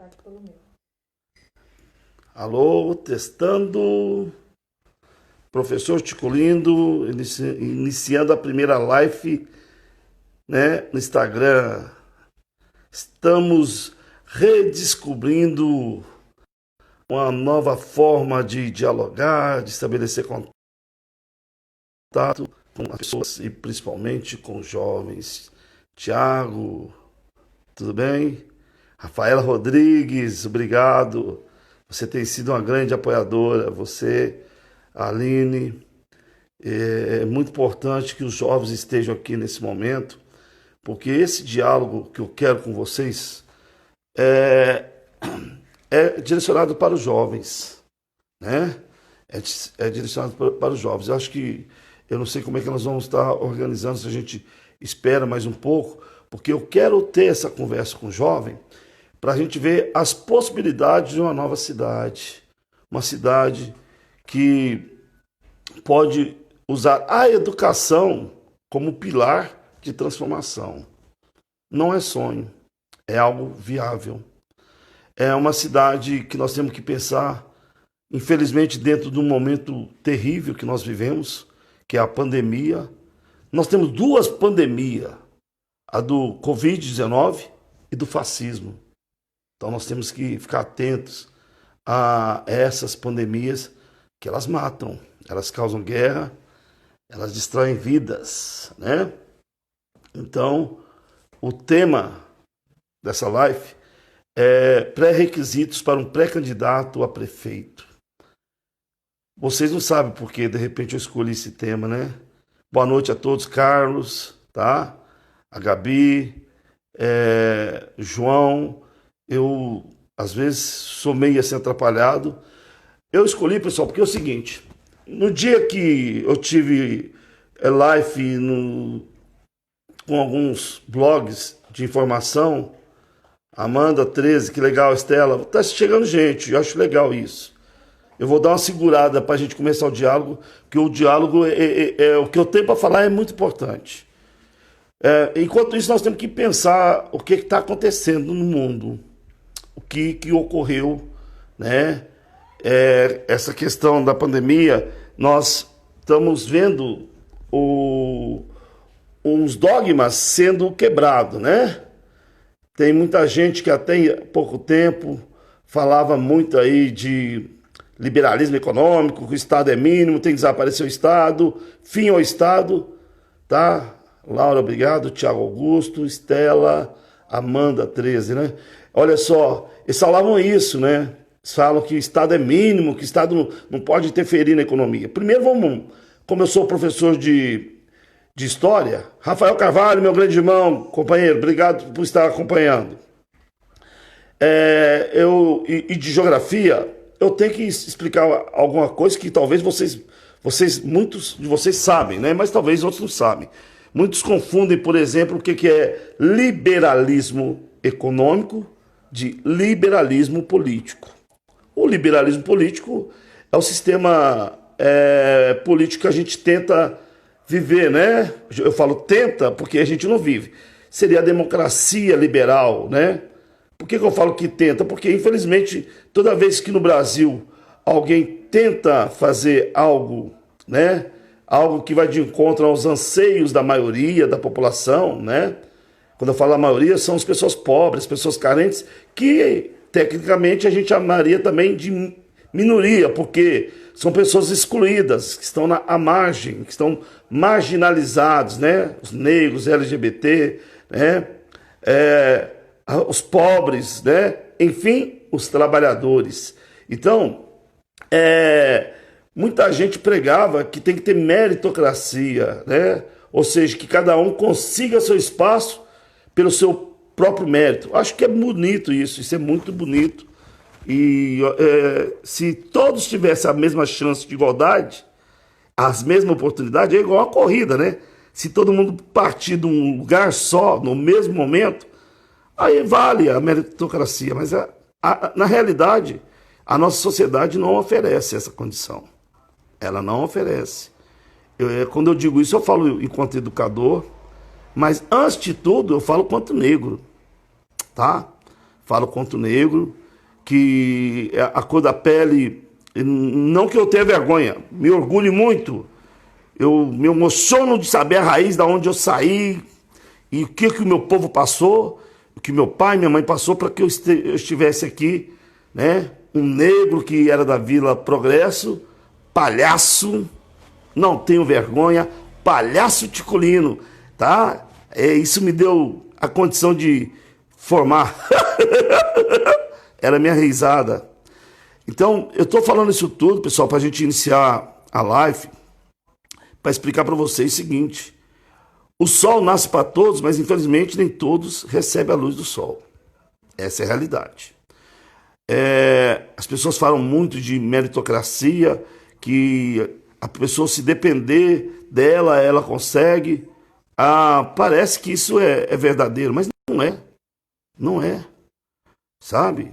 contato pelo meu. Alô, testando. Professor Ticulindo, iniciando a primeira live, né, no Instagram. Estamos redescobrindo uma nova forma de dialogar, de estabelecer contato com as pessoas e principalmente com os jovens. Tiago, tudo bem? Rafaela Rodrigues, obrigado. Você tem sido uma grande apoiadora. Você, Aline, é muito importante que os jovens estejam aqui nesse momento, porque esse diálogo que eu quero com vocês é, é direcionado para os jovens, né? É direcionado para os jovens. Eu acho que, eu não sei como é que nós vamos estar organizando, se a gente espera mais um pouco, porque eu quero ter essa conversa com o jovem para a gente ver as possibilidades de uma nova cidade. Uma cidade que pode usar a educação como pilar de transformação. Não é sonho, é algo viável. É uma cidade que nós temos que pensar, infelizmente, dentro de um momento terrível que nós vivemos, que é a pandemia. Nós temos duas pandemias, a do Covid-19 e do fascismo. Então nós temos que ficar atentos a essas pandemias, que elas matam, elas causam guerra, elas destroem vidas, né? Então, o tema dessa live é pré-requisitos para um pré-candidato a prefeito. Vocês não sabem porque, de repente, eu escolhi esse tema, né? Boa noite a todos, Carlos, tá? A Gabi, João. Eu, às vezes, sou meio assim atrapalhado. Eu escolhi, pessoal, porque é o seguinte: no dia que eu tive live com alguns blogs de informação, Amanda 13, que legal, Estela, tá chegando gente, eu acho legal isso. Eu vou dar uma segurada para a gente começar o diálogo, porque o diálogo o que eu tenho para falar é muito importante. Enquanto isso, nós temos que pensar o que está acontecendo no mundo, o que ocorreu, né? Essa questão da pandemia, nós estamos vendo uns dogmas sendo quebrados, né? Tem muita gente que até pouco tempo falava muito aí de liberalismo econômico, que o Estado é mínimo, tem que desaparecer o Estado, fim ao Estado, tá? Laura, obrigado, Tiago Augusto, Estela, Amanda 13, né? Olha só, eles falavam isso, né? Eles falam que o Estado é mínimo, que o Estado não pode interferir na economia. Primeiro como eu sou professor de História, Rafael Carvalho, meu grande irmão, companheiro, obrigado por estar acompanhando. E de Geografia, eu tenho que explicar alguma coisa que talvez muitos de vocês sabem, né? Mas talvez outros não sabem. Muitos confundem, por exemplo, o que é liberalismo econômico de liberalismo político. O liberalismo político é o sistema político que a gente tenta viver, né? Eu falo tenta porque a gente não vive. Seria a democracia liberal, né? Por que eu falo que tenta? Porque, infelizmente, toda vez que no Brasil alguém tenta fazer algo, né? Algo que vai de encontro aos anseios da maioria da população, né? Quando eu falo a maioria, são as pessoas pobres, pessoas carentes, que tecnicamente a gente chamaria também de minoria, porque são pessoas excluídas, que estão à margem, que estão marginalizados, né? Os negros, LGBT, né? Os pobres, né? Enfim, os trabalhadores. Então, muita gente pregava que tem que ter meritocracia, né? Ou seja, que cada um consiga seu espaço pelo seu próprio mérito. Acho que é bonito isso é muito bonito. E se todos tivessem a mesma chance de igualdade, as mesmas oportunidades, é igual uma corrida, né? Se todo mundo partir de um lugar só, no mesmo momento, aí vale a meritocracia. Mas, na realidade, a nossa sociedade não oferece essa condição. Ela não oferece. Quando eu digo isso, eu falo enquanto educador, mas antes de tudo, eu falo quanto negro, tá? falo contra o negro, que a cor da pele, não que eu tenha vergonha, me orgulho muito, eu me emociono de saber a raiz da onde eu saí e o que o meu povo passou, o que meu pai e minha mãe passou para que eu estivesse aqui, né? Um negro que era da Vila Progresso, palhaço, não tenho vergonha, palhaço ticulino, tá? Isso me deu a condição de formar. Era minha risada. Então, eu estou falando isso tudo, pessoal, para a gente iniciar a live, para explicar para vocês o seguinte: o sol nasce para todos, mas infelizmente nem todos recebem a luz do sol. Essa é a realidade. As pessoas falam muito de meritocracia, que a pessoa, se depender dela, ela consegue. Parece que isso é verdadeiro, mas não é. Não é. Sabe?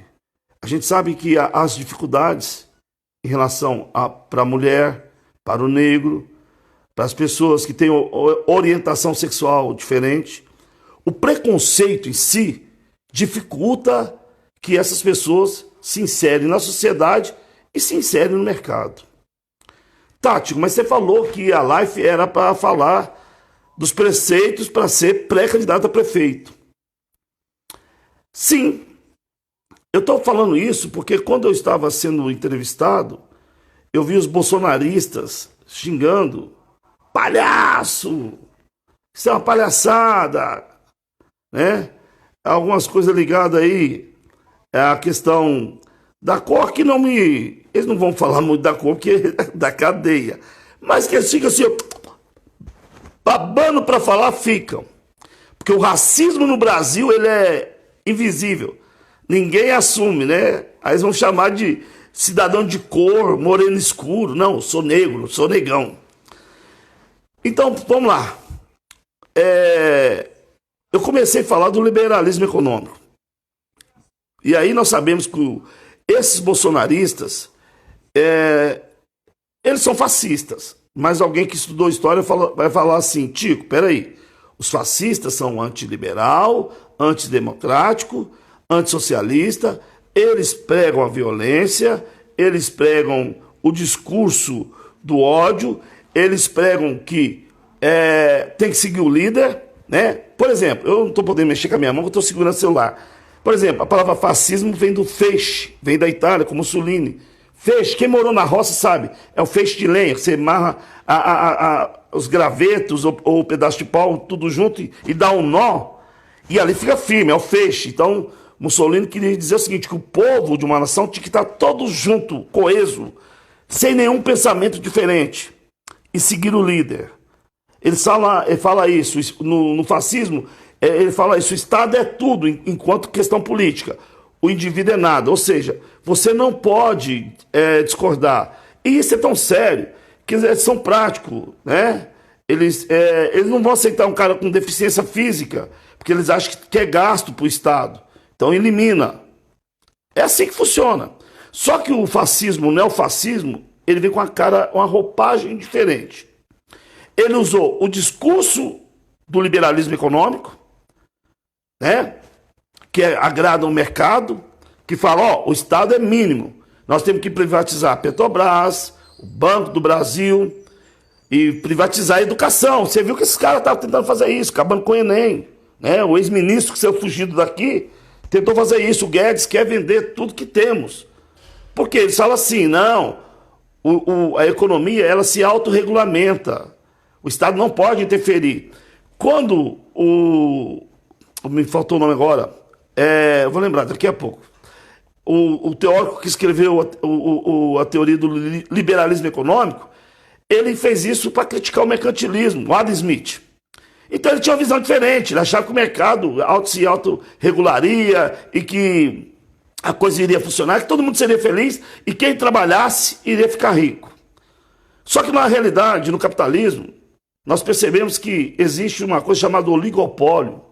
A gente sabe que as dificuldades em relação para a mulher, para o negro, para as pessoas que têm orientação sexual diferente, o preconceito em si dificulta que essas pessoas se inserem na sociedade e se inserem no mercado. Tático, mas você falou que a live era para falar dos preceitos para ser pré-candidato a prefeito. Sim, eu estou falando isso porque quando eu estava sendo entrevistado, eu vi os bolsonaristas xingando: palhaço, isso é uma palhaçada, né? Algumas coisas ligadas aí à questão da cor, que não me... Eles não vão falar muito da cor, porque é da cadeia. Mas que eles ficam assim, babando para falar, ficam. Porque o racismo no Brasil, ele é invisível. Ninguém assume, né? Aí eles vão chamar de cidadão de cor, moreno escuro. Não, sou negro, sou negão. Então, vamos lá. Eu comecei a falar do liberalismo econômico. E aí nós sabemos que esses bolsonaristas, eles são fascistas. Mas alguém que estudou história vai falar assim: Tico, peraí, os fascistas são antiliberal, antidemocrático, antissocialista, eles pregam a violência, eles pregam o discurso do ódio, eles pregam que tem que seguir o líder, né? Por exemplo, eu não estou podendo mexer com a minha mão, porque eu estou segurando o celular. Por exemplo, a palavra fascismo vem do feixe, vem da Itália, como Mussolini. Feixe, quem morou na roça sabe, é o feixe de lenha, você amarra os gravetos ou o pedaço de pau, tudo junto e dá um nó, e ali fica firme, é o feixe. Então, Mussolini queria dizer o seguinte, que o povo de uma nação tinha que estar todo junto, coeso, sem nenhum pensamento diferente, e seguir o líder. Ele fala isso, no fascismo, ele fala isso: o Estado é tudo, enquanto questão política. O indivíduo é nada. Ou seja, você não pode discordar. E isso é tão sério que eles são práticos, né? Eles não vão aceitar um cara com deficiência física, porque eles acham que é gasto para o Estado. Então elimina. É assim que funciona. Só que o fascismo, o neofascismo, ele vem com uma roupagem diferente. Ele usou o discurso do liberalismo econômico, né? Que agrada o mercado, que fala: o Estado é mínimo, nós temos que privatizar a Petrobras, o Banco do Brasil, e privatizar a educação. Você viu que esses caras estavam tentando fazer isso, acabando com o Enem, né? O ex-ministro que saiu fugido daqui tentou fazer isso. O Guedes quer vender tudo que temos, porque eles falam assim: não, a economia, ela se autorregulamenta, o Estado não pode interferir. Quando me faltou o nome agora, eu vou lembrar daqui a pouco. O teórico que escreveu a teoria do liberalismo econômico, ele fez isso para criticar o mercantilismo, o Adam Smith. Então ele tinha uma visão diferente, ele achava que o mercado se autorregularia e que a coisa iria funcionar, que todo mundo seria feliz e quem trabalhasse iria ficar rico. Só que na realidade, no capitalismo, nós percebemos que existe uma coisa chamada oligopólio,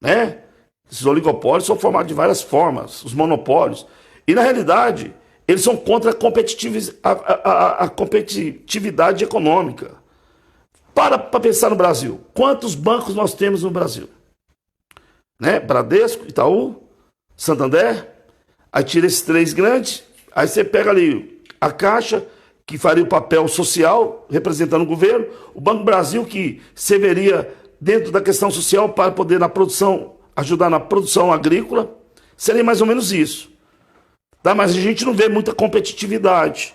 né? Esses oligopólios são formados de várias formas, os monopólios. E, na realidade, eles são contra a competitividade econômica. Para pensar no Brasil. Quantos bancos nós temos no Brasil? Né? Bradesco, Itaú, Santander, aí tira esses três grandes, aí você pega ali a Caixa, que faria o papel social, representando o governo, o Banco do Brasil, que serviria dentro da questão social para poder na produção, ajudar na produção agrícola, seria mais ou menos isso. Tá? Mas a gente não vê muita competitividade.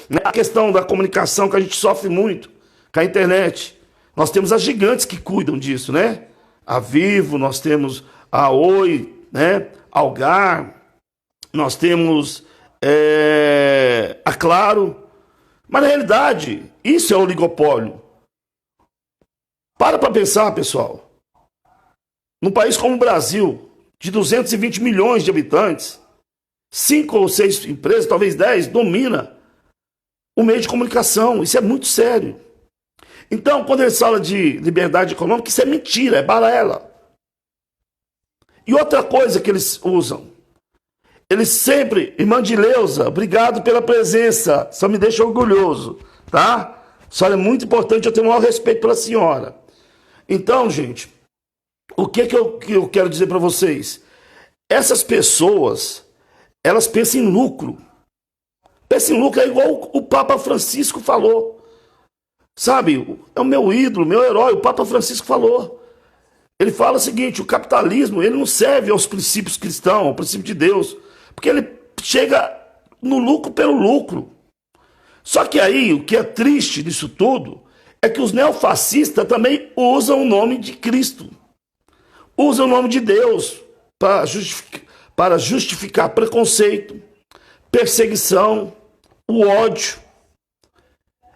Né? A questão da comunicação, que a gente sofre muito com a internet. Nós temos as gigantes que cuidam disso, né? A Vivo, nós temos a Oi, né? A Algar, nós temos a Claro. Mas na realidade, isso é oligopólio. Para pensar, pessoal. Num país como o Brasil, de 220 milhões de habitantes, 5 ou 6 empresas, talvez 10, domina o meio de comunicação. Isso é muito sério. Então, quando eles falam de liberdade econômica, isso é mentira, é balela. E outra coisa que eles usam, eles sempre, irmã de Leusa, obrigado pela presença, só me deixa orgulhoso, tá? A senhora é muito importante, eu tenho o maior respeito pela senhora. Então, gente, o que eu quero dizer para vocês? Essas pessoas, elas pensam em lucro. Pensam em lucro, é igual o Papa Francisco falou. Sabe, é o meu ídolo, meu herói, o Papa Francisco falou. Ele fala o seguinte, o capitalismo, ele não serve aos princípios cristãos, ao princípio de Deus, porque ele chega no lucro pelo lucro. Só que aí, o que é triste disso tudo, é que os neofascistas também usam o nome de Cristo. Usam o nome de Deus para justificar preconceito, perseguição, o ódio,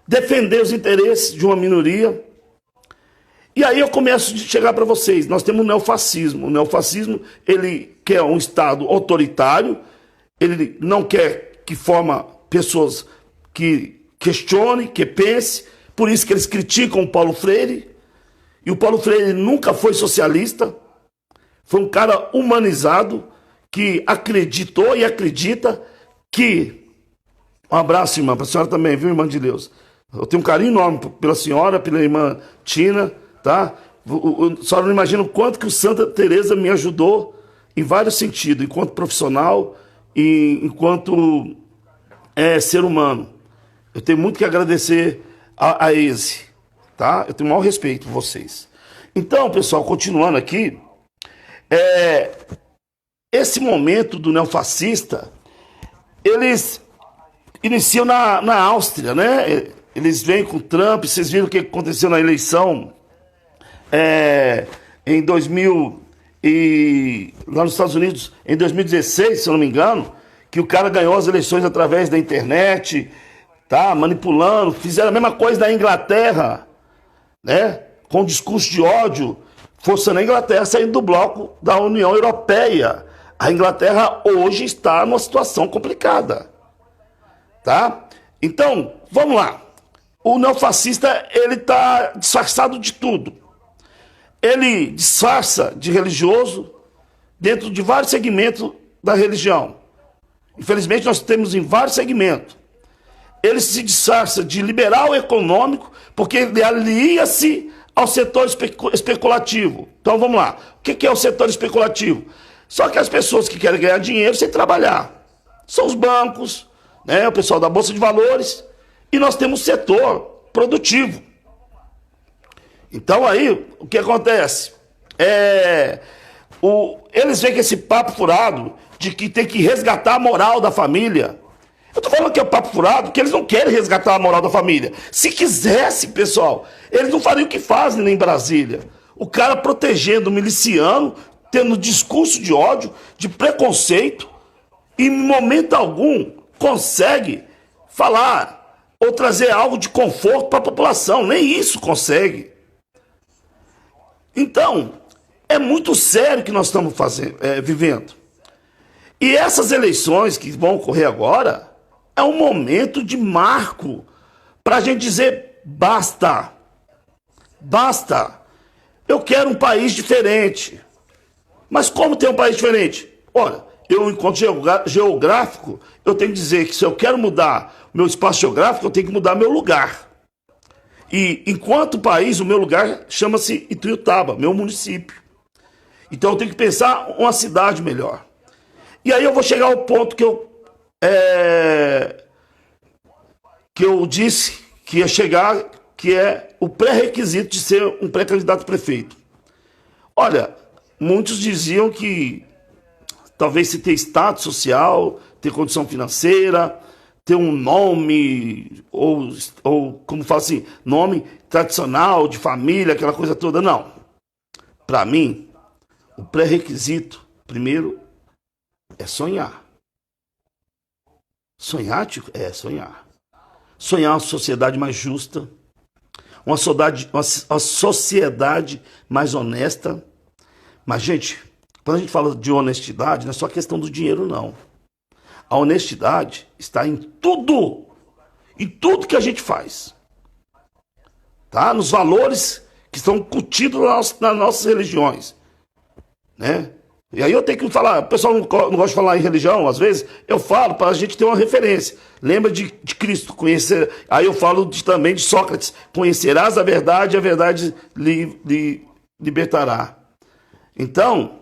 defender os interesses de uma minoria. E aí eu começo a chegar para vocês. Nós temos o neofascismo. O neofascismo, ele quer um Estado autoritário, ele não quer que forma pessoas que questione, que pense, por isso que eles criticam o Paulo Freire. E o Paulo Freire nunca foi socialista, foi um cara humanizado, que acreditou e acredita que... Um abraço, irmã, para a senhora também, viu, irmã de Deus? Eu tenho um carinho enorme pela senhora, pela irmã Tina, tá? A senhora não imagina o quanto que o Santa Teresa me ajudou em vários sentidos, enquanto profissional e enquanto ser humano. Eu tenho muito que agradecer a esse, tá? Eu tenho o maior respeito por vocês. Então, pessoal, continuando aqui, esse momento do neofascista, eles iniciam na Áustria, né? Eles vêm com Trump, vocês viram o que aconteceu na eleição em 2000 e lá nos Estados Unidos, em 2016, se eu não me engano, que o cara ganhou as eleições através da internet, tá? Manipulando, fizeram a mesma coisa na Inglaterra, né? Com discurso de ódio, forçando a Inglaterra a sair do bloco da União Europeia. A Inglaterra hoje está numa situação complicada, tá? Então, vamos lá. O neofascista, ele está disfarçado de tudo. Ele disfarça de religioso dentro de vários segmentos da religião. Infelizmente, nós temos em vários segmentos. Ele se disfarça de liberal econômico porque ele alia-se ao setor especulativo. Então, vamos lá. O que é o setor especulativo? Só que as pessoas que querem ganhar dinheiro sem trabalhar. São os bancos, né, o pessoal da Bolsa de Valores, e nós temos setor produtivo. Então aí, o que acontece? Eles veem que esse papo furado de que tem que resgatar a moral da família. Eu tô falando que é o papo furado porque eles não querem resgatar a moral da família. Se quisesse, pessoal, eles não fariam o que fazem em Brasília. O cara protegendo o miliciano, tendo discurso de ódio, de preconceito, e em momento algum consegue falar ou trazer algo de conforto para a população. Nem isso consegue. Então, é muito sério que nós estamos vivendo. E essas eleições que vão ocorrer agora é um momento de marco para a gente dizer basta. Basta. Eu quero um país diferente. Mas como ter um país diferente? Olha, eu, enquanto geográfico, eu tenho que dizer que se eu quero mudar meu espaço geográfico, eu tenho que mudar meu lugar. E, enquanto país, o meu lugar chama-se Ituiutaba, meu município. Então, eu tenho que pensar uma cidade melhor. E aí eu vou chegar ao ponto que eu disse que ia chegar, que é o pré-requisito de ser um pré-candidato a prefeito. Olha, muitos diziam que talvez se ter status social, ter condição financeira, ter um nome, ou como fala assim, nome tradicional, de família, aquela coisa toda. Não. Para mim, o pré-requisito, primeiro, é sonhar. Sonhar, Tico? É, sonhar. Sonhar uma sociedade mais justa, uma sociedade mais honesta. Mas, gente, quando a gente fala de honestidade, não é só questão do dinheiro, não. A honestidade está em tudo que a gente faz. Tá? Nos valores que estão incutidos nas nossas religiões. Né? E aí eu tenho que falar, o pessoal não gosta de falar em religião, às vezes, eu falo para a gente ter uma referência. Lembra de Cristo, conhecer. Aí eu falo também de Sócrates, conhecerás a verdade libertará. Então,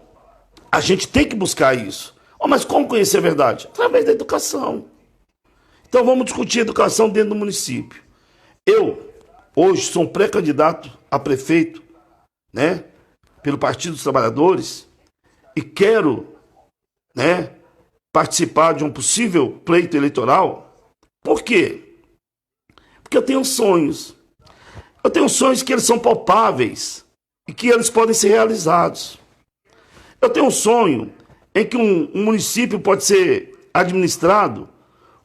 a gente tem que buscar isso. Oh, mas como conhecer a verdade? Através da educação. Então vamos discutir educação dentro do município. Eu, hoje, sou um pré-candidato a prefeito, né, pelo Partido dos Trabalhadores, e quero, né, participar de um possível pleito eleitoral. Por quê? Porque eu tenho sonhos. Eu tenho sonhos que eles são palpáveis e que eles podem ser realizados. Eu tenho um sonho em que um município pode ser administrado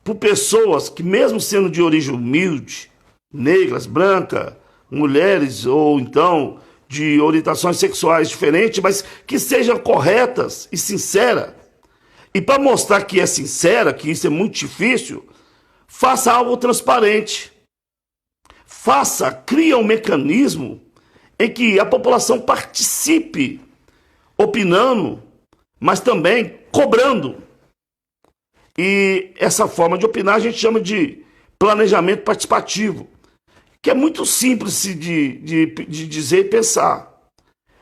por pessoas que, mesmo sendo de origem humilde, negras, brancas, mulheres ou então de orientações sexuais diferentes, mas que sejam corretas e sinceras. E para mostrar que é sincera, que isso é muito difícil, faça algo transparente. Cria um mecanismo em que a população participe, opinando, mas também cobrando. E essa forma de opinar a gente chama de planejamento participativo, que é muito simples de dizer e pensar,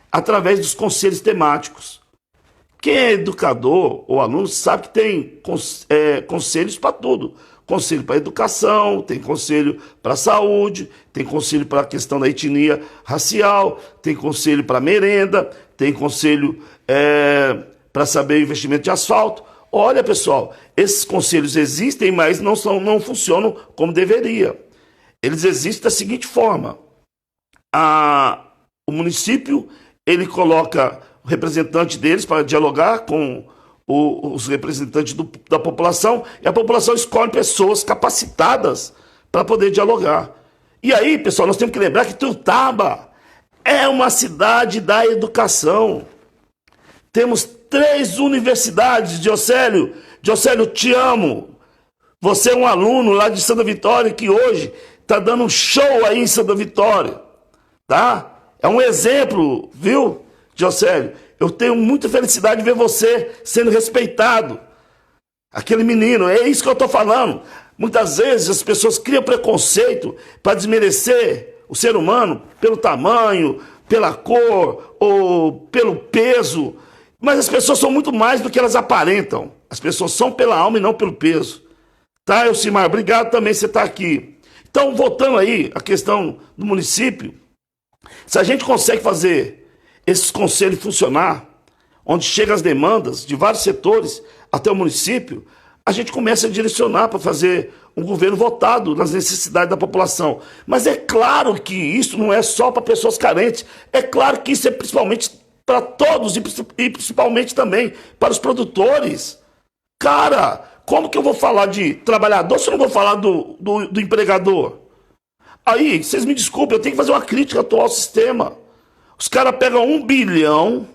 através dos conselhos temáticos. Quem é educador ou aluno sabe que tem conselhos para tudo. Conselho para educação, tem conselho para saúde, tem conselho para a questão da etnia racial, tem conselho para merenda, tem conselho para saber o investimento de asfalto. Olha, pessoal, esses conselhos existem, mas não funcionam como deveria. Eles existem da seguinte forma: o município ele coloca o representante deles para dialogar com os representantes da população, e a população escolhe pessoas capacitadas para poder dialogar. E aí, pessoal, nós temos que lembrar que Tuiutaba é uma cidade da educação. Temos 3 universidades, Diocélio. Diocélio, te amo. Você é um aluno lá de Santa Vitória que hoje está dando um show aí em Santa Vitória. Tá? É um exemplo, viu, Diocélio? Eu tenho muita felicidade de ver você sendo respeitado. Aquele menino, é isso que eu estou falando. Muitas vezes as pessoas criam preconceito para desmerecer o ser humano pelo tamanho, pela cor ou pelo peso. Mas as pessoas são muito mais do que elas aparentam. As pessoas são pela alma e não pelo peso. Tá, Elcimar? Obrigado também por você estar aqui. Então, voltando aí à questão do município, se a gente consegue fazer esses conselhos funcionar, onde chegam as demandas de vários setores até o município, a gente começa a direcionar para fazer um governo voltado nas necessidades da população. Mas é claro que isso não é só para pessoas carentes, é claro que isso é principalmente para todos e principalmente também para os produtores. Cara, como que eu vou falar de trabalhador se eu não vou falar do empregador? Aí, vocês me desculpem, eu tenho que fazer uma crítica ao atual sistema. Os caras pegam 1 bilhão,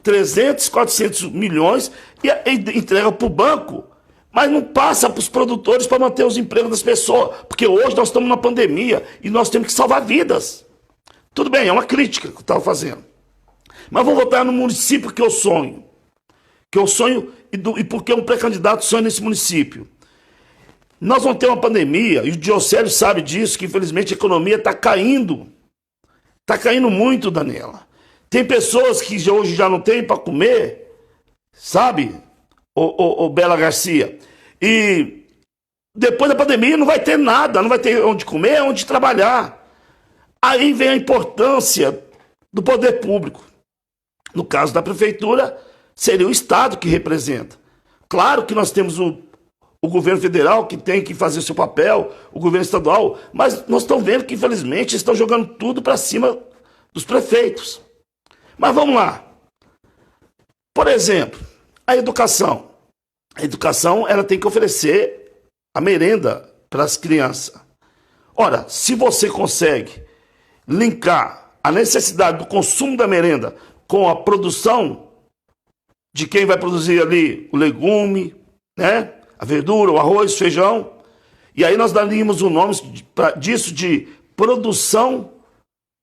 300, 400 milhões e entregam para o banco, mas não passa para os produtores para manter os empregos das pessoas, porque hoje nós estamos numa pandemia e nós temos que salvar vidas. Tudo bem, é uma crítica que eu estava fazendo. Mas vou voltar no município que eu sonho. E porque um pré-candidato sonha nesse município. Nós vamos ter uma pandemia, e o Diocélio sabe disso, que infelizmente a economia está caindo. Está caindo muito, Daniela. Tem pessoas que hoje já não têm para comer, sabe? o Bela Garcia. E depois da pandemia não vai ter nada, não vai ter onde comer, onde trabalhar. Aí vem a importância do poder público. No caso da prefeitura, seria o Estado que representa. Claro que nós temos o governo federal que tem que fazer o seu papel, o governo estadual, mas nós estamos vendo que, infelizmente, estão jogando tudo para cima dos prefeitos. Mas vamos lá. Por exemplo, a educação. A educação, ela tem que oferecer a merenda para as crianças. Ora, se você consegue linkar a necessidade do consumo da merenda com a produção de quem vai produzir ali o legume, né? A verdura, o arroz, o feijão, e aí nós daríamos o nome disso de produção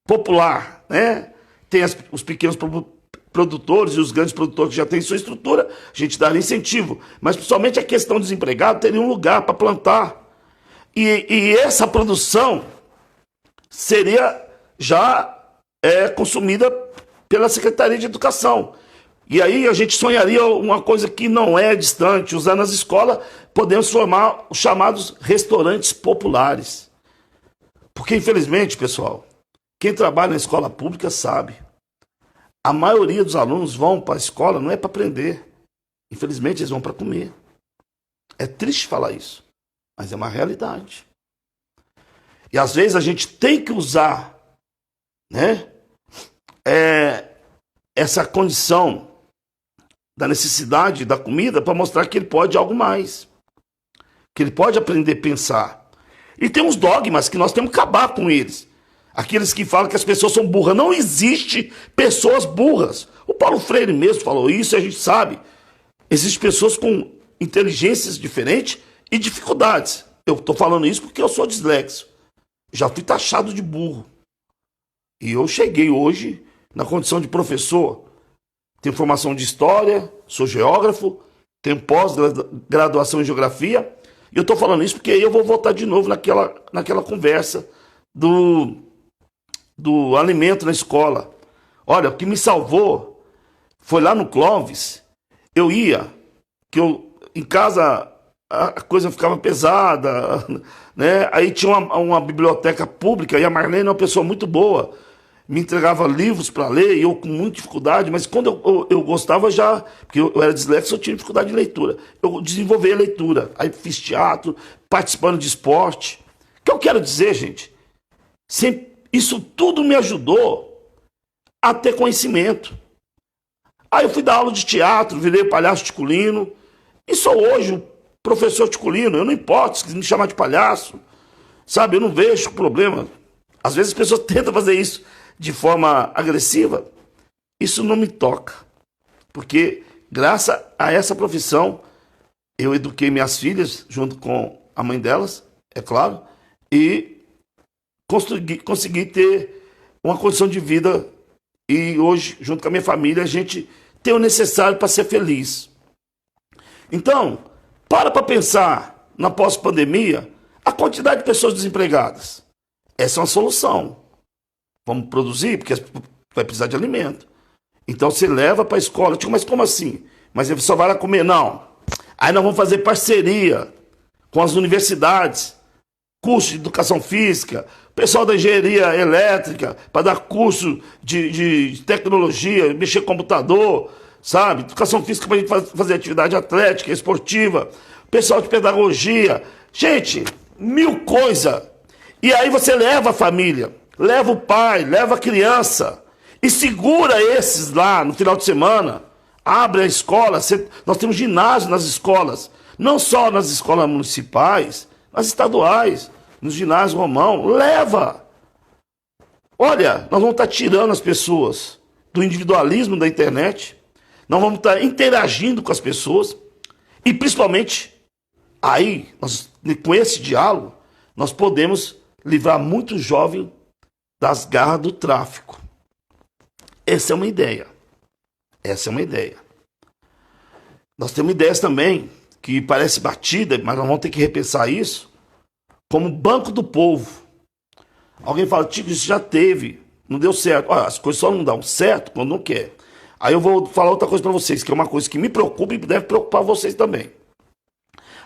popular, né? Tem os pequenos produtores e os grandes produtores que já têm sua estrutura, a gente daria incentivo, mas principalmente a questão do desempregado teria um lugar para plantar. E essa produção seria já consumida pela Secretaria de Educação. E aí a gente sonharia uma coisa que não é distante, usar nas escolas, podemos formar os chamados restaurantes populares. Porque, infelizmente, pessoal, quem trabalha na escola pública sabe, a maioria dos alunos vão para a escola não é para aprender, infelizmente eles vão para comer. É triste falar isso, mas é uma realidade. E às vezes a gente tem que usar, né, essa condição da necessidade da comida para mostrar que ele pode algo mais, que ele pode aprender a pensar. E tem uns dogmas que nós temos que acabar com eles. Aqueles que falam que as pessoas são burras. Não existe pessoas burras. O Paulo Freire mesmo falou isso, a gente sabe. Existem pessoas com inteligências diferentes e dificuldades. Eu estou falando isso porque eu sou disléxico. Já fui taxado de burro. E eu cheguei hoje na condição de professor. Tenho formação de história, sou geógrafo, tenho pós-graduação em geografia. E eu estou falando isso porque aí eu vou voltar de novo naquela conversa do alimento na escola. Olha, o que me salvou foi lá no Clóvis. Eu ia, em casa a coisa ficava pesada, né? Aí tinha uma biblioteca pública e a Marlene é uma pessoa muito boa. Me entregava livros para ler e eu com muita dificuldade, mas quando eu gostava já, porque eu era disléxico, eu tinha dificuldade de leitura. Eu desenvolvi a leitura, aí fiz teatro, participando de esporte. O que eu quero dizer, gente, isso tudo me ajudou a ter conhecimento. Aí eu fui dar aula de teatro, virei palhaço ticulino, e sou hoje o professor ticulino. Eu não importo se me chamar de palhaço, sabe? Eu não vejo problema. Às vezes as pessoas tentam fazer isso de forma agressiva. Isso não me toca, porque graças a essa profissão eu eduquei minhas filhas junto com a mãe delas, é claro, e consegui ter uma condição de vida. E hoje, junto com a minha família, a gente tem o necessário para ser feliz. Então, para pensar na pós-pandemia, a quantidade de pessoas desempregadas. Essa é uma solução. Vamos produzir, porque vai precisar de alimento. Então você leva para a escola. Mas como assim? Mas ele só vai lá comer? Não. Aí nós vamos fazer parceria com as universidades, curso de educação física, pessoal da engenharia elétrica, para dar curso de tecnologia, mexer com computador, sabe? Educação física para a gente fazer atividade atlética, esportiva, pessoal de pedagogia. Gente, 1000 coisas. E aí você leva a família. Leva o pai, leva a criança e segura esses lá no final de semana. Abre a escola. Nós temos ginásio nas escolas, não só nas escolas municipais, nas estaduais, nos ginásios Romão. Leva. Olha, nós vamos estar tirando as pessoas do individualismo da internet. Nós vamos estar interagindo com as pessoas. E principalmente, aí, com esse diálogo, nós podemos livrar muito jovem das garras do tráfico. Essa é uma ideia. Essa é uma ideia. Nós temos ideias também que parece batida, mas nós vamos ter que repensar isso, como Banco do Povo. Alguém fala, Tico, isso já teve, não deu certo. Olha, as coisas só não dão certo quando não quer. Aí eu vou falar outra coisa para vocês, que é uma coisa que me preocupa e deve preocupar vocês também.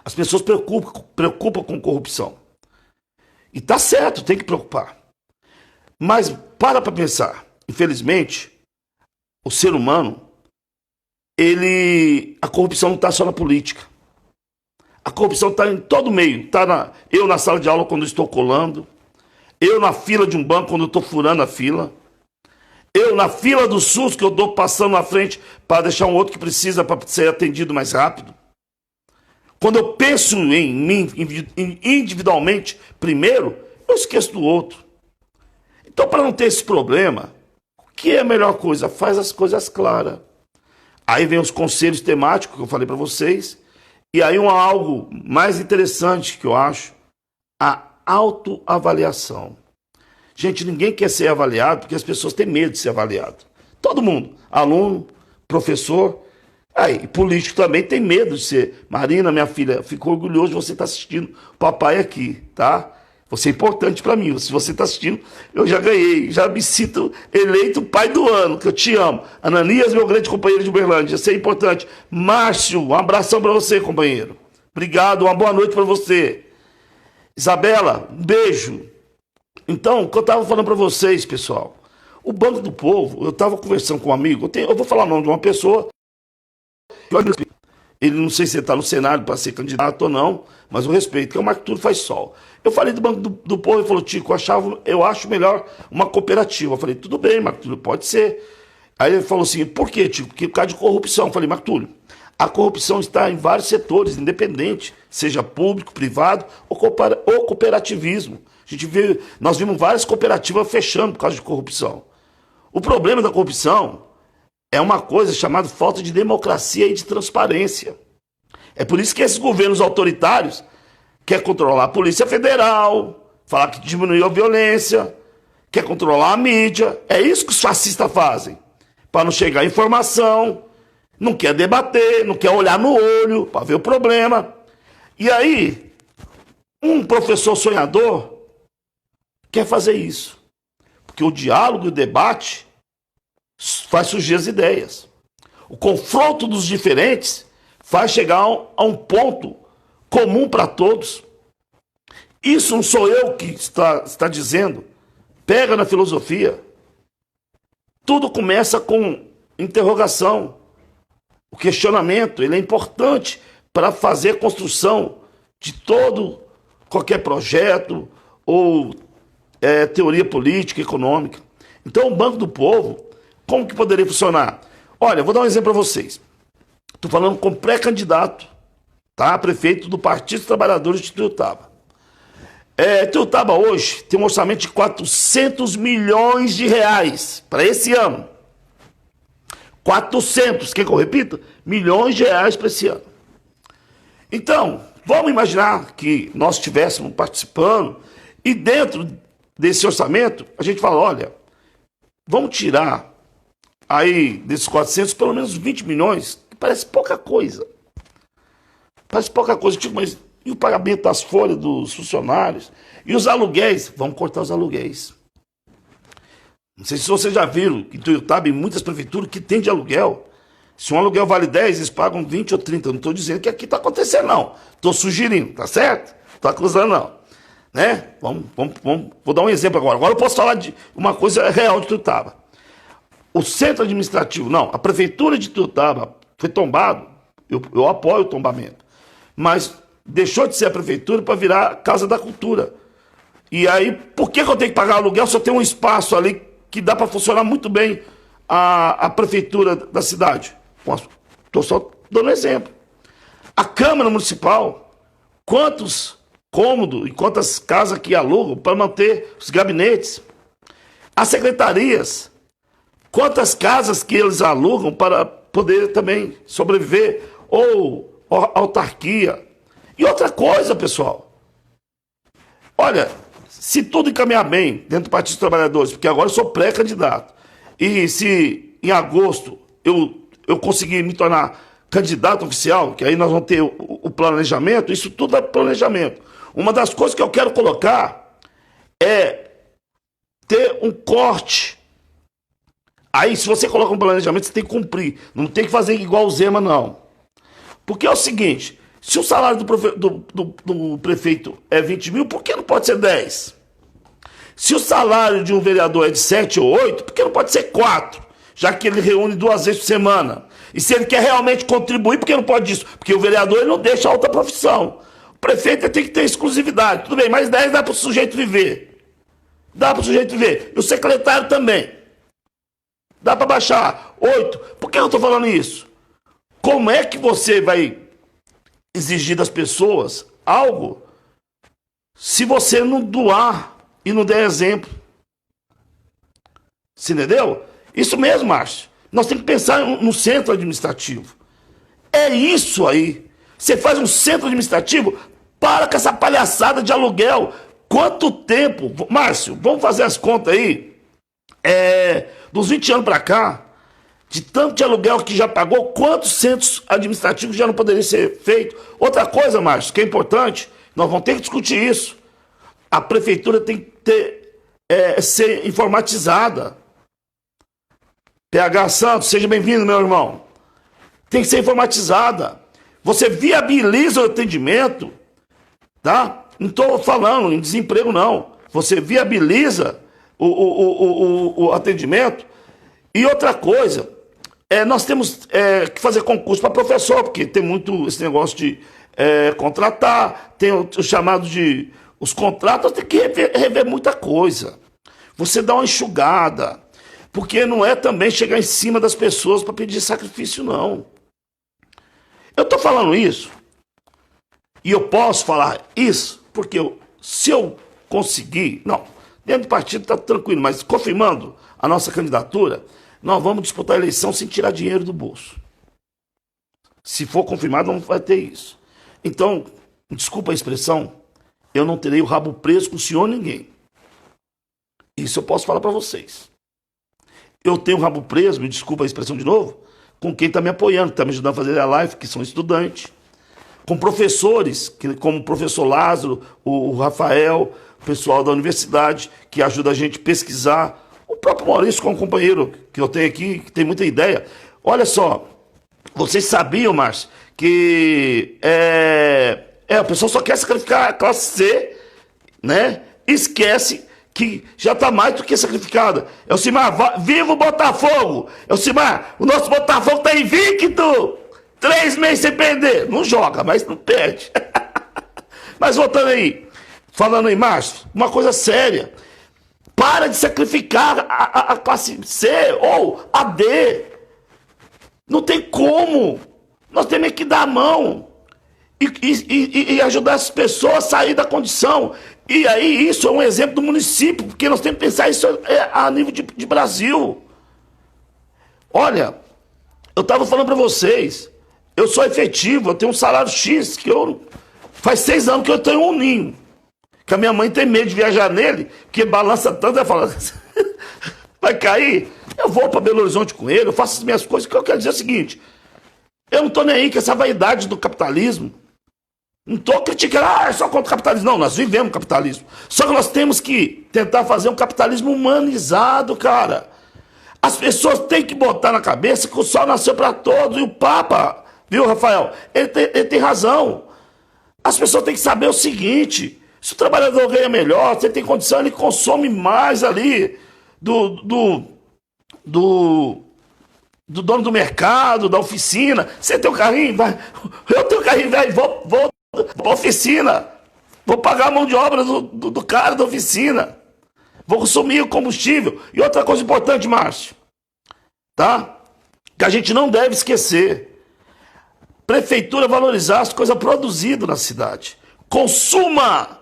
As pessoas preocupam com corrupção. E tá certo, tem que preocupar. Mas para pensar. Infelizmente, o ser humano, a corrupção não está só na política. A corrupção está em todo meio. Eu na sala de aula quando estou colando. Eu na fila de um banco quando estou furando a fila. Eu na fila do SUS que eu estou passando na frente para deixar um outro que precisa para ser atendido mais rápido. Quando eu penso em mim individualmente primeiro, eu esqueço do outro. Então, para não ter esse problema, o que é a melhor coisa? Faz as coisas claras. Aí vem os conselhos temáticos que eu falei para vocês. E aí algo mais interessante que eu acho, a autoavaliação. Gente, ninguém quer ser avaliado porque as pessoas têm medo de ser avaliado. Todo mundo, aluno, professor, aí político também tem medo de ser. Marina, minha filha, fico orgulhoso de você estar assistindo o papai aqui, tá? Você é importante para mim. Se você está assistindo, eu já ganhei, já me sinto eleito pai do ano, que eu te amo. Ananias, meu grande companheiro de Uberlândia, você é importante. Márcio, um abração para você, companheiro. Obrigado, uma boa noite para você. Isabela, um beijo. Então, o que eu estava falando para vocês, pessoal, o Banco do Povo, eu estava conversando com um amigo, eu vou falar o nome de uma pessoa, ele não sei se ele está no Senado para ser candidato ou não, mas eu respeito, que é o Marco Túlio Faz Sol. Eu falei do Banco do Povo, ele falou, Tico, eu acho melhor uma cooperativa. Eu falei, tudo bem, Marco Túlio, pode ser. Aí ele falou assim, por quê, Tico? Porque por causa de corrupção. Eu falei, Marco Túlio, a corrupção está em vários setores, independente, seja público, privado ou cooperativismo. Nós vimos várias cooperativas fechando por causa de corrupção. O problema da corrupção é uma coisa chamada falta de democracia e de transparência. É por isso que esses governos autoritários querem controlar a Polícia Federal, falar que diminuiu a violência, quer controlar a mídia. É isso que os fascistas fazem. Para não chegar informação, não quer debater, não quer olhar no olho para ver o problema. E aí, um professor sonhador quer fazer isso. Porque o diálogo e o debate faz surgir as ideias. O confronto dos diferentes faz chegar a um ponto comum para todos. Isso não sou eu que está dizendo. Pega na filosofia. Tudo começa com interrogação. O questionamento, ele é importante para fazer a construção de qualquer projeto ou teoria política, econômica. Então, o Banco do Povo, como que poderia funcionar? Olha, vou dar um exemplo para vocês. Estou falando com pré-candidato, tá? Prefeito do Partido dos Trabalhadores de Tuiutaba. Tuiutaba hoje tem um orçamento de 400 milhões de reais para esse ano. 400, quer que eu repita? Milhões de reais para esse ano. Então, vamos imaginar que nós estivéssemos participando e dentro desse orçamento a gente fala, olha, vamos tirar aí desses 400 pelo menos 20 milhões, que parece pouca coisa. Parece pouca coisa, tipo, mas e o pagamento das folhas dos funcionários? E os aluguéis? Vamos cortar os aluguéis. Não sei se vocês já viram que em Tuiutaba, em muitas prefeituras, que tem de aluguel. Se um aluguel vale 10, eles pagam 20 ou 30. Eu não estou dizendo que aqui está acontecendo, não. Estou sugerindo, tá certo? Não estou acusando, não. Né? Vou dar um exemplo agora. Agora eu posso falar de uma coisa real de Tuiutaba. O centro administrativo, não, a prefeitura de Tuiutaba foi tombado. Eu apoio o tombamento. Mas deixou de ser a prefeitura para virar a Casa da Cultura. E aí, por que eu tenho que pagar aluguel se eu tenho um espaço ali que dá para funcionar muito bem a prefeitura da cidade? Estou só dando exemplo. A Câmara Municipal, quantos cômodos e quantas casas que alugam para manter os gabinetes? As secretarias, quantas casas que eles alugam para poder também sobreviver? Ou autarquia. E outra coisa, pessoal. Olha, se tudo encaminhar bem dentro do Partido dos Trabalhadores, porque agora eu sou pré-candidato, e se em agosto eu conseguir me tornar candidato oficial, que aí nós vamos ter o planejamento, isso tudo é planejamento. Uma das coisas que eu quero colocar é ter um corte Aí, se você coloca um planejamento, você tem que cumprir. Não tem que fazer igual o Zema, não. Porque é o seguinte, se o salário do prefeito é 20 mil, por que não pode ser 10? Se o salário de um vereador é de 7 ou 8, por que não pode ser 4? Já que ele reúne 2 vezes por semana. E se ele quer realmente contribuir, por que não pode disso? Porque o vereador ele não deixa a outra profissão. O prefeito tem que ter exclusividade. Tudo bem, mas 10 dá para o sujeito viver. Dá para o sujeito viver. E o secretário também. Dá para baixar 8. Por que eu estou falando isso? Como é que você vai exigir das pessoas algo se você não doar e não der exemplo? Você entendeu? Isso mesmo, Márcio. Nós temos que pensar no centro administrativo. É isso aí. Você faz um centro administrativo, para com essa palhaçada de aluguel. Quanto tempo? Márcio, vamos fazer as contas aí. Dos 20 anos para cá, de tanto de aluguel que já pagou, quantos centros administrativos já não poderiam ser feitos? Outra coisa, Márcio, que é importante, nós vamos ter que discutir isso. A prefeitura tem que ser informatizada. PH Santos, seja bem-vindo, meu irmão. Tem que ser informatizada. Você viabiliza o atendimento, tá? Não estou falando em desemprego, não. Você viabiliza o atendimento. E outra coisa, nós temos que fazer concurso para professor, porque tem muito esse negócio de contratar, tem o chamado de... Os contratos, tem que rever muita coisa. Você dá uma enxugada, porque não é também chegar em cima das pessoas para pedir sacrifício, não. Eu estou falando isso, e eu posso falar isso, porque se eu conseguir... Não, dentro do partido está tranquilo, mas confirmando a nossa candidatura, nós vamos disputar a eleição sem tirar dinheiro do bolso. Se for confirmado, não vai ter isso. Então, desculpa a expressão, eu não terei o rabo preso com o senhor ninguém. Isso eu posso falar para vocês. Eu tenho o rabo preso, me desculpa a expressão de novo, com quem está me apoiando, que está me ajudando a fazer a live, que são estudantes. Com professores, como o professor Lázaro, o Rafael, o pessoal da universidade, que ajuda a gente a pesquisar. O próprio Maurício, como companheiro que eu tenho aqui, que tem muita ideia. Olha só, vocês sabiam, Márcio, que a pessoa só quer sacrificar a classe C, né? Esquece que já está mais do que sacrificada. Elcimar, viva o Botafogo! Elcimar, o nosso Botafogo está invicto! 3 meses sem perder. Não joga, mas não perde. Mas voltando aí, falando aí, Márcio, uma coisa séria. Para de sacrificar a classe C ou a D. Não tem como. Nós temos que dar a mão e ajudar as pessoas a sair da condição. E aí isso é um exemplo do município, porque nós temos que pensar isso a nível de Brasil. Olha, eu estava falando para vocês, eu sou efetivo, eu tenho um salário X, que faz 6 anos que eu tenho um ninho. Que a minha mãe tem medo de viajar nele, porque balança tanto, ela fala, vai cair? Eu vou para Belo Horizonte com ele, eu faço as minhas coisas, que eu quero dizer é o seguinte, eu não estou nem aí com essa vaidade do capitalismo, não estou criticando, é só contra o capitalismo, não, nós vivemos capitalismo, só que nós temos que tentar fazer um capitalismo humanizado, cara. As pessoas têm que botar na cabeça que o sol nasceu para todos, e o Papa, viu, Rafael, ele tem razão, as pessoas têm que saber o seguinte... Se o trabalhador ganha melhor, você tem condição, ele consome mais ali do dono do mercado, da oficina. Você tem um carrinho? Vai. Eu tenho um carrinho, velho, vou pra oficina. Vou pagar a mão de obra do cara da oficina. Vou consumir o combustível. E outra coisa importante, Márcio, tá? Que a gente não deve esquecer. Prefeitura valorizar as coisas produzidas na cidade. Consuma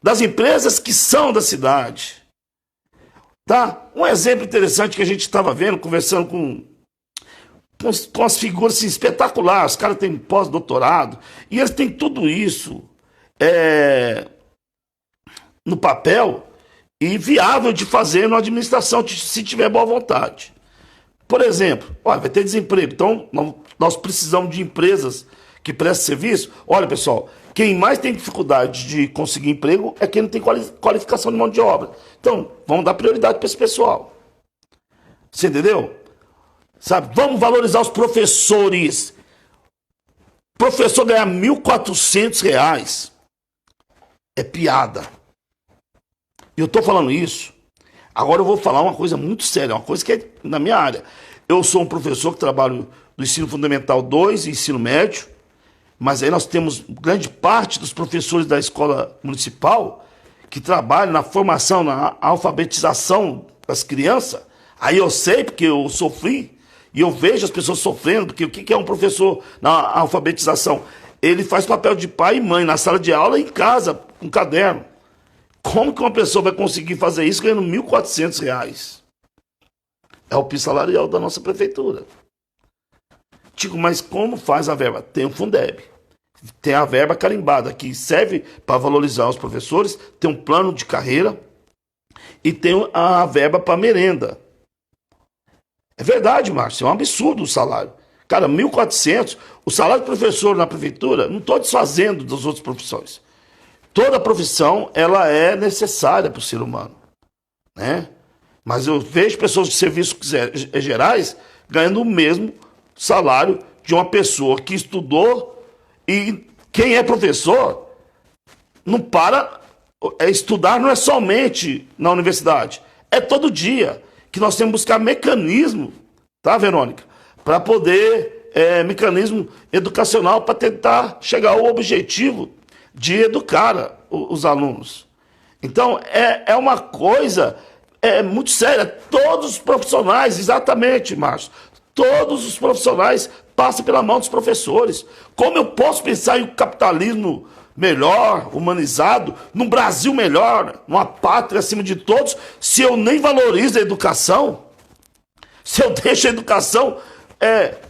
das empresas que são da cidade. Tá? Um exemplo interessante que a gente estava vendo, conversando com as figuras assim, espetaculares, os caras têm pós-doutorado, e eles têm tudo isso no papel e viável de fazer na administração, se tiver boa vontade. Por exemplo, vai ter desemprego, então nós precisamos de empresas que prestem serviço. Olha, pessoal, quem mais tem dificuldade de conseguir emprego é quem não tem qualificação de mão de obra. Então, vamos dar prioridade para esse pessoal. Você entendeu? Sabe? Vamos valorizar os professores. Professor ganhar R$ 1.400 é piada. E eu tô falando isso. Agora eu vou falar uma coisa muito séria, uma coisa que é na minha área. Eu sou um professor que trabalho do ensino fundamental 2 e ensino médio, mas aí nós temos grande parte dos professores da escola municipal que trabalham na formação, na alfabetização das crianças. Aí eu sei, porque eu sofri, e eu vejo as pessoas sofrendo, porque o que é um professor na alfabetização? Ele faz papel de pai e mãe na sala de aula e em casa, com caderno. Como que uma pessoa vai conseguir fazer isso ganhando R$ 1.400? É o piso salarial da nossa prefeitura. Digo, mas como faz a verba? Tem o Fundeb. Tem a verba carimbada, que serve para valorizar os professores, tem um plano de carreira e tem a verba para merenda. É verdade, Márcio, é um absurdo o salário. Cara, 1.400, o salário do professor na prefeitura, não estou desfazendo das outras profissões. Toda profissão, ela é necessária para o ser humano, né? Mas eu vejo pessoas de serviços gerais ganhando o mesmo salário de uma pessoa que estudou, e quem é professor não para. Estudar não é somente na universidade, é todo dia que nós temos que buscar mecanismo, tá, Verônica? Para poder, mecanismo educacional para tentar chegar ao objetivo de educar os alunos. Então, é uma coisa muito séria. Todos os profissionais, exatamente, Márcio, todos os profissionais passam pela mão dos professores. Como eu posso pensar em um capitalismo melhor, humanizado, num Brasil melhor, numa pátria acima de todos, se eu nem valorizo a educação? Se eu deixo a educação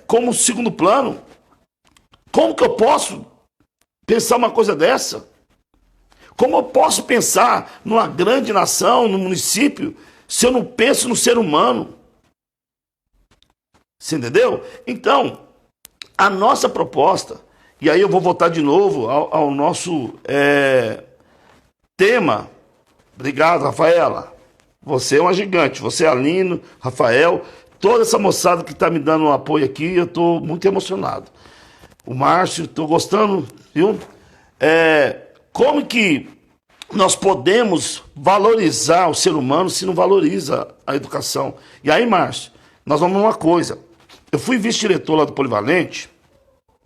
como segundo plano? Como que eu posso pensar uma coisa dessa? Como eu posso pensar numa grande nação, no município, se eu não penso no ser humano? Você entendeu? Então, a nossa proposta, e aí eu vou voltar de novo ao nosso tema. Obrigado, Rafaela. Você é uma gigante. Você é Alino, Rafael, toda essa moçada que está me dando um apoio aqui, eu estou muito emocionado. O Márcio, estou gostando, viu? Como que nós podemos valorizar o ser humano se não valoriza a educação? E aí, Márcio, nós vamos uma coisa. Eu fui vice-diretor lá do Polivalente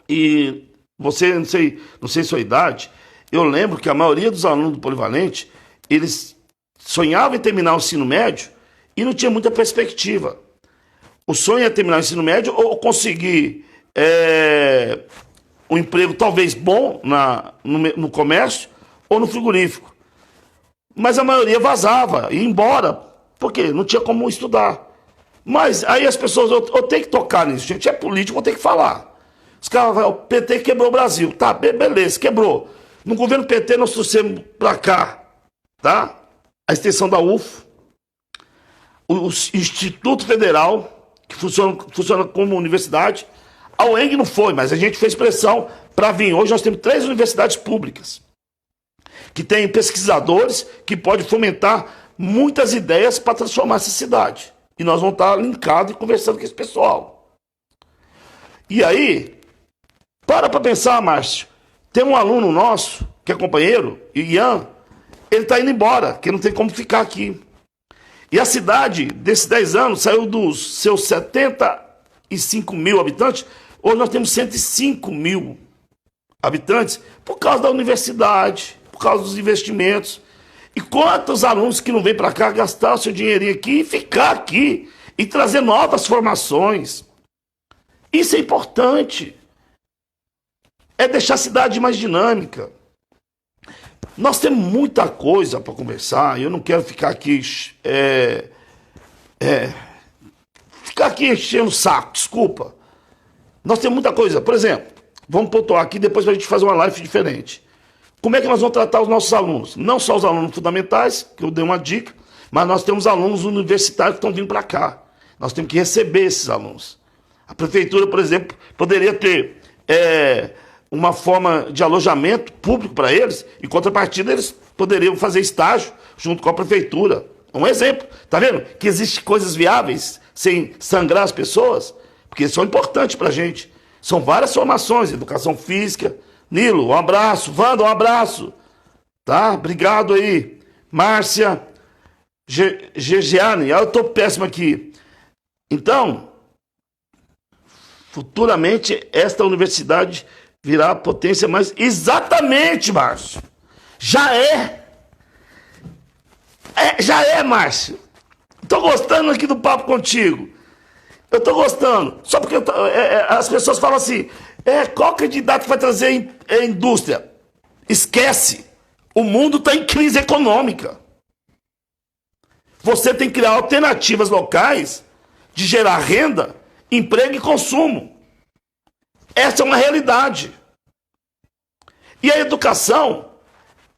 e você, não sei sua idade, eu lembro que a maioria dos alunos do Polivalente, eles sonhavam em terminar o ensino médio e não tinha muita perspectiva. O sonho é terminar o ensino médio ou conseguir um emprego talvez bom no comércio ou no frigorífico. Mas a maioria vazava, ia embora, porque não tinha como estudar. Mas aí as pessoas, eu tenho que tocar nisso, gente, é político, eu tenho que falar. Os caras falam, o PT quebrou o Brasil. Tá, beleza, quebrou. No governo PT nós trouxemos pra cá, tá? A extensão da UF, o Instituto Federal, que funciona como universidade. A UENG não foi, mas a gente fez pressão para vir. Hoje nós temos 3 universidades públicas que têm pesquisadores que podem fomentar muitas ideias para transformar essa cidade. E nós vamos estar linkados e conversando com esse pessoal. E aí, para pensar, Márcio. Tem um aluno nosso, que é companheiro, Ian, ele está indo embora, que não tem como ficar aqui. E a cidade, desses 10 anos, saiu dos seus 75 mil habitantes, hoje nós temos 105 mil habitantes, por causa da universidade, por causa dos investimentos. E quantos alunos que não vêm para cá gastar o seu dinheirinho aqui e ficar aqui e trazer novas formações? Isso é importante. É deixar a cidade mais dinâmica. Nós temos muita coisa para conversar. Eu não quero ficar aqui enchendo o saco, desculpa. Nós temos muita coisa. Por exemplo, vamos pontuar aqui depois para a gente fazer uma live diferente. Como é que nós vamos tratar os nossos alunos? Não só os alunos fundamentais, que eu dei uma dica, mas nós temos alunos universitários que estão vindo para cá. Nós temos que receber esses alunos. A prefeitura, por exemplo, poderia ter uma forma de alojamento público para eles, em contrapartida eles poderiam fazer estágio junto com a prefeitura. Um exemplo, tá vendo? Que existem coisas viáveis, sem sangrar as pessoas, porque são importantes para a gente. São várias formações, educação física. Nilo, um abraço. Wanda, um abraço. Tá? Obrigado aí. Márcia, Gegiane, eu tô péssimo aqui. Então, futuramente, esta universidade virá a potência mais... Exatamente, Márcio. Já é. Já é, Márcio. Tô gostando aqui do papo contigo. Eu tô gostando. Só porque as pessoas falam assim, qual candidato que vai trazer indústria? Esquece. O mundo está em crise econômica. Você tem que criar alternativas locais de gerar renda, emprego e consumo. Essa é uma realidade. E a educação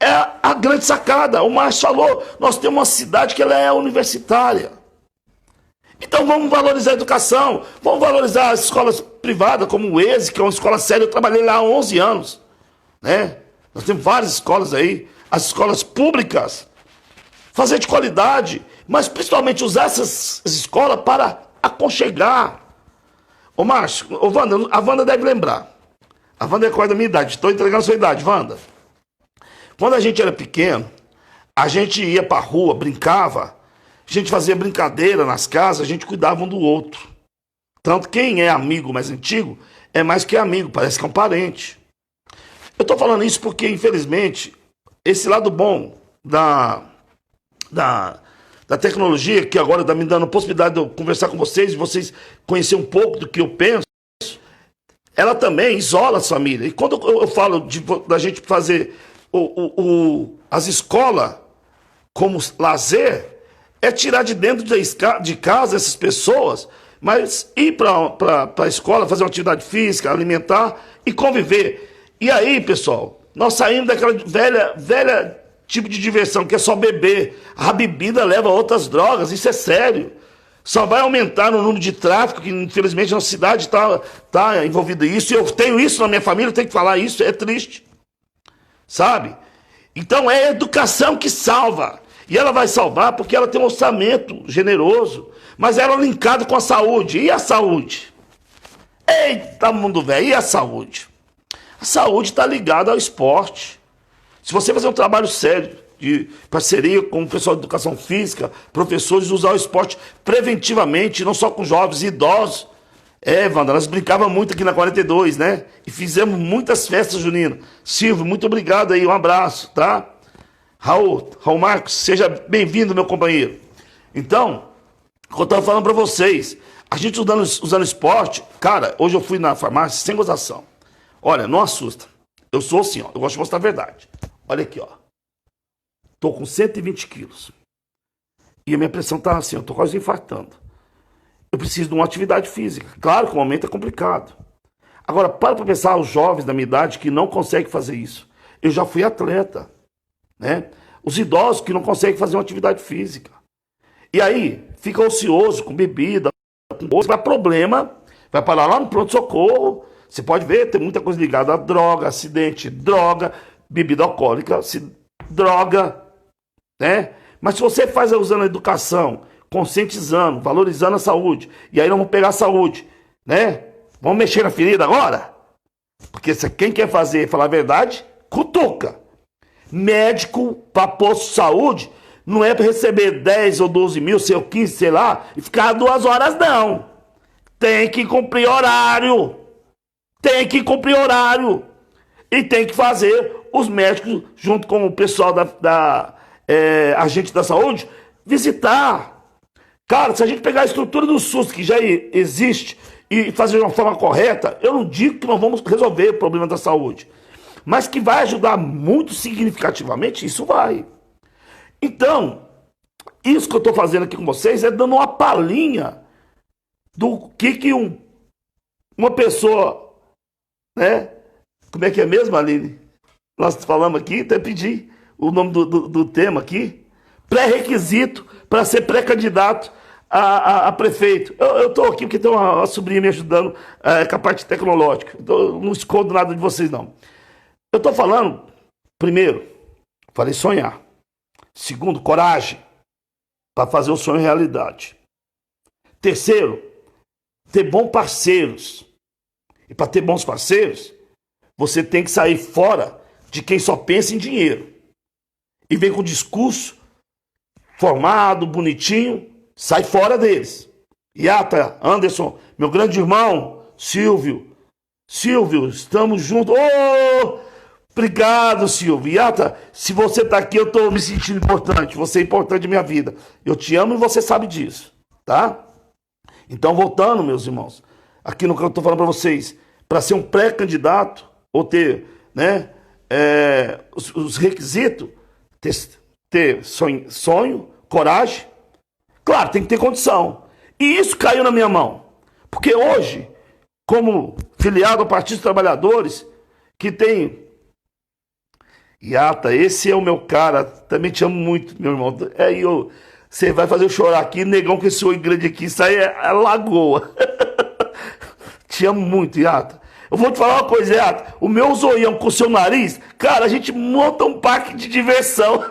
é a grande sacada. O Márcio falou, nós temos uma cidade que ela é universitária. Então vamos valorizar a educação, vamos valorizar as escolas privadas, como o ESE, que é uma escola séria, eu trabalhei lá há 11 anos. Né? Nós temos várias escolas aí, as escolas públicas, fazer de qualidade, mas principalmente usar essas escolas para aconchegar. Ô Márcio, Wanda, a Wanda deve lembrar. A Wanda é quase da minha idade, estou entregando a sua idade, Wanda. Quando a gente era pequeno, a gente ia para a rua, brincava, a gente fazia brincadeira nas casas, a gente cuidava um do outro. Tanto quem é amigo mais antigo é mais que amigo, parece que é um parente. Eu estou falando isso porque, infelizmente, esse lado bom da tecnologia, que agora está me dando a possibilidade de eu conversar com vocês, e vocês conhecerem um pouco do que eu penso, ela também isola as famílias. E quando eu falo da gente fazer as escolas como lazer, é tirar de dentro de casa essas pessoas, mas ir para a escola, fazer uma atividade física, alimentar e conviver. E aí, pessoal, nós saímos daquela velha tipo de diversão, que é só beber. A bebida leva a outras drogas, isso é sério. Só vai aumentar o número de tráfico, que infelizmente a nossa cidade está envolvida nisso. E eu tenho isso na minha família, eu tenho que falar isso, é triste. Sabe? Então é a educação que salva. E ela vai salvar porque ela tem um orçamento generoso, mas ela é linkada com a saúde. E a saúde? Eita, mundo velho, e a saúde? A saúde está ligada ao esporte. Se você fazer um trabalho sério de parceria com o pessoal de educação física, professores, usar o esporte preventivamente, não só com jovens e idosos. Wanda, nós brincávamos muito aqui na 42, né? E fizemos muitas festas juninas. Silvio, muito obrigado aí, um abraço, tá? Raul Marcos, seja bem-vindo, meu companheiro. Então, eu estava falando para vocês, a gente usando esporte, cara, hoje eu fui na farmácia sem gozação. Olha, não assusta. Eu sou assim, ó, eu gosto de mostrar a verdade. Olha aqui, ó. Tô com 120 quilos. E a minha pressão tá assim, eu tô quase infartando. Eu preciso de uma atividade física. Claro que o momento é complicado. Agora, para pensar os jovens da minha idade que não conseguem fazer isso. Eu já fui atleta, né? Os idosos que não conseguem fazer uma atividade física. E aí, fica ocioso com bebida, com bolsa, vai problema, vai parar lá no pronto-socorro. Você pode ver, tem muita coisa ligada a droga, acidente, droga, bebida alcoólica, droga, né? Mas se você faz usando a educação, conscientizando, valorizando a saúde, e aí nós vamos pegar a saúde, né? Vamos mexer na ferida agora? Porque quem quer falar a verdade, cutuca. Médico para posto de saúde não é para receber 10 ou 12 mil, sei ou 15, sei lá, e ficar 2 horas, não. Tem que cumprir horário. Tem que cumprir horário. E tem que fazer os médicos, junto com o pessoal agente da saúde, visitar. Cara, se a gente pegar a estrutura do SUS, que já existe, e fazer de uma forma correta, eu não digo que nós vamos resolver o problema da saúde. Mas que vai ajudar muito significativamente, isso vai. Então, isso que eu estou fazendo aqui com vocês é dando uma palhinha do que uma pessoa, né? Como é que é mesmo, Aline? Nós falamos aqui, até pedi o nome do tema aqui. Pré-requisito para ser pré-candidato a prefeito. Eu estou aqui porque tem uma sobrinha me ajudando com a parte tecnológica. Eu não escondo nada de vocês, não. Eu estou falando, primeiro, falei sonhar. Segundo, coragem para fazer o sonho realidade. Terceiro, ter bons parceiros. E para ter bons parceiros, você tem que sair fora de quem só pensa em dinheiro. E vem com discurso formado, bonitinho, sai fora deles. Yata, Anderson, meu grande irmão, Silvio, estamos juntos. Oh, obrigado, Silvio. Yata, se você tá aqui, eu tô me sentindo importante. Você é importante na minha vida. Eu te amo e você sabe disso, tá? Então, voltando, meus irmãos, aqui no que eu tô falando para vocês, para ser um pré-candidato, ou ter, né, os requisitos, ter sonho, coragem, claro, tem que ter condição. E isso caiu na minha mão. Porque hoje, como filiado ao Partido dos Trabalhadores, que tem... Yata, esse é o meu cara, também te amo muito, meu irmão. Você vai fazer eu chorar aqui, negão com esse olho grande aqui, isso aí é lagoa. Te amo muito, Yata. Eu vou te falar uma coisa, Yata, o meu zoião com o seu nariz, cara, a gente monta um parque de diversão.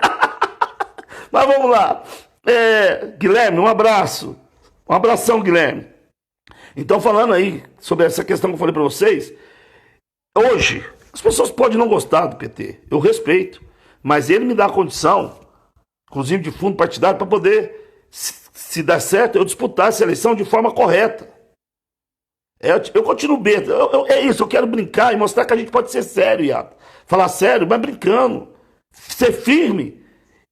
Mas vamos lá. Guilherme, um abraço. Um abração, Guilherme. Então, falando aí sobre essa questão que eu falei para vocês, hoje, as pessoas podem não gostar do PT, eu respeito, mas ele me dá a condição, inclusive de fundo partidário, para poder, se dar certo, eu disputar essa eleição de forma correta. Eu continuo besta, é isso, eu quero brincar e mostrar que a gente pode ser sério, Iato. Falar sério, mas brincando, ser firme,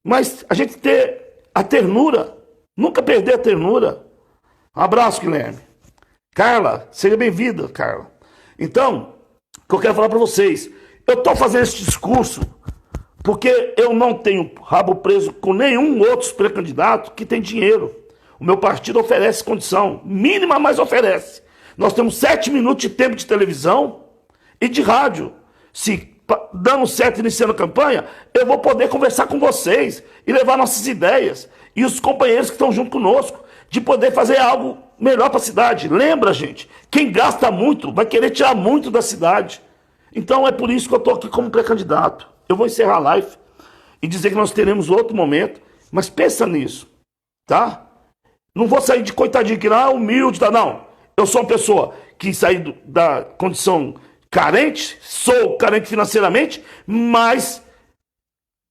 mas a gente ter a ternura, nunca perder a ternura. Um abraço, Guilherme. Carla, seja bem-vinda, Carla. Então, o que eu quero falar para vocês, eu estou fazendo esse discurso porque eu não tenho rabo preso com nenhum outro pré-candidato que tem dinheiro. O meu partido oferece condição, mínima, mas oferece. Nós temos 7 minutos de tempo de televisão e de rádio. Se dando certo iniciando a campanha, eu vou poder conversar com vocês e levar nossas ideias. E os companheiros que estão junto conosco, de poder fazer algo melhor para a cidade. Lembra, gente, quem gasta muito vai querer tirar muito da cidade. Então é por isso que eu estou aqui como pré-candidato. Eu vou encerrar a live e dizer que nós teremos outro momento, mas pensa nisso, tá? Não vou sair de coitadinho que não, humilde, tá? Não. Eu sou uma pessoa que saí da condição carente, sou carente financeiramente, mas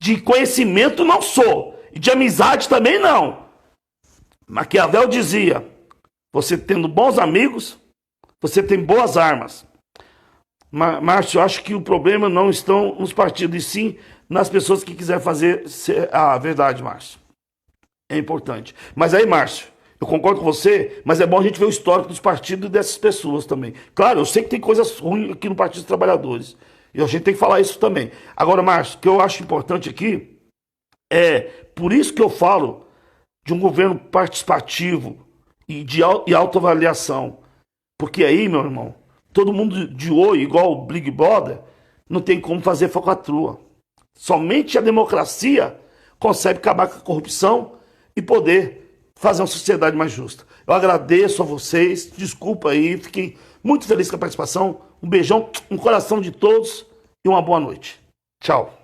de conhecimento não sou. E de amizade também não. Maquiavel dizia, você tendo bons amigos, você tem boas armas. Márcio, eu acho que o problema não estão nos partidos, e sim nas pessoas que quiserem fazer a verdade, Márcio. É importante. Mas aí, Márcio, eu concordo com você, mas é bom a gente ver o histórico dos partidos e dessas pessoas também. Claro, eu sei que tem coisas ruins aqui no Partido dos Trabalhadores. E a gente tem que falar isso também. Agora, Márcio, o que eu acho importante aqui é, por isso que eu falo de um governo participativo e autoavaliação. Porque aí, meu irmão, todo mundo de olho, igual o Big Brother, não tem como fazer falcatrua. Somente a democracia consegue acabar com a corrupção e poder fazer uma sociedade mais justa. Eu agradeço a vocês, desculpa aí, fiquei muito feliz com a participação. Um beijão, um coração de todos e uma boa noite. Tchau.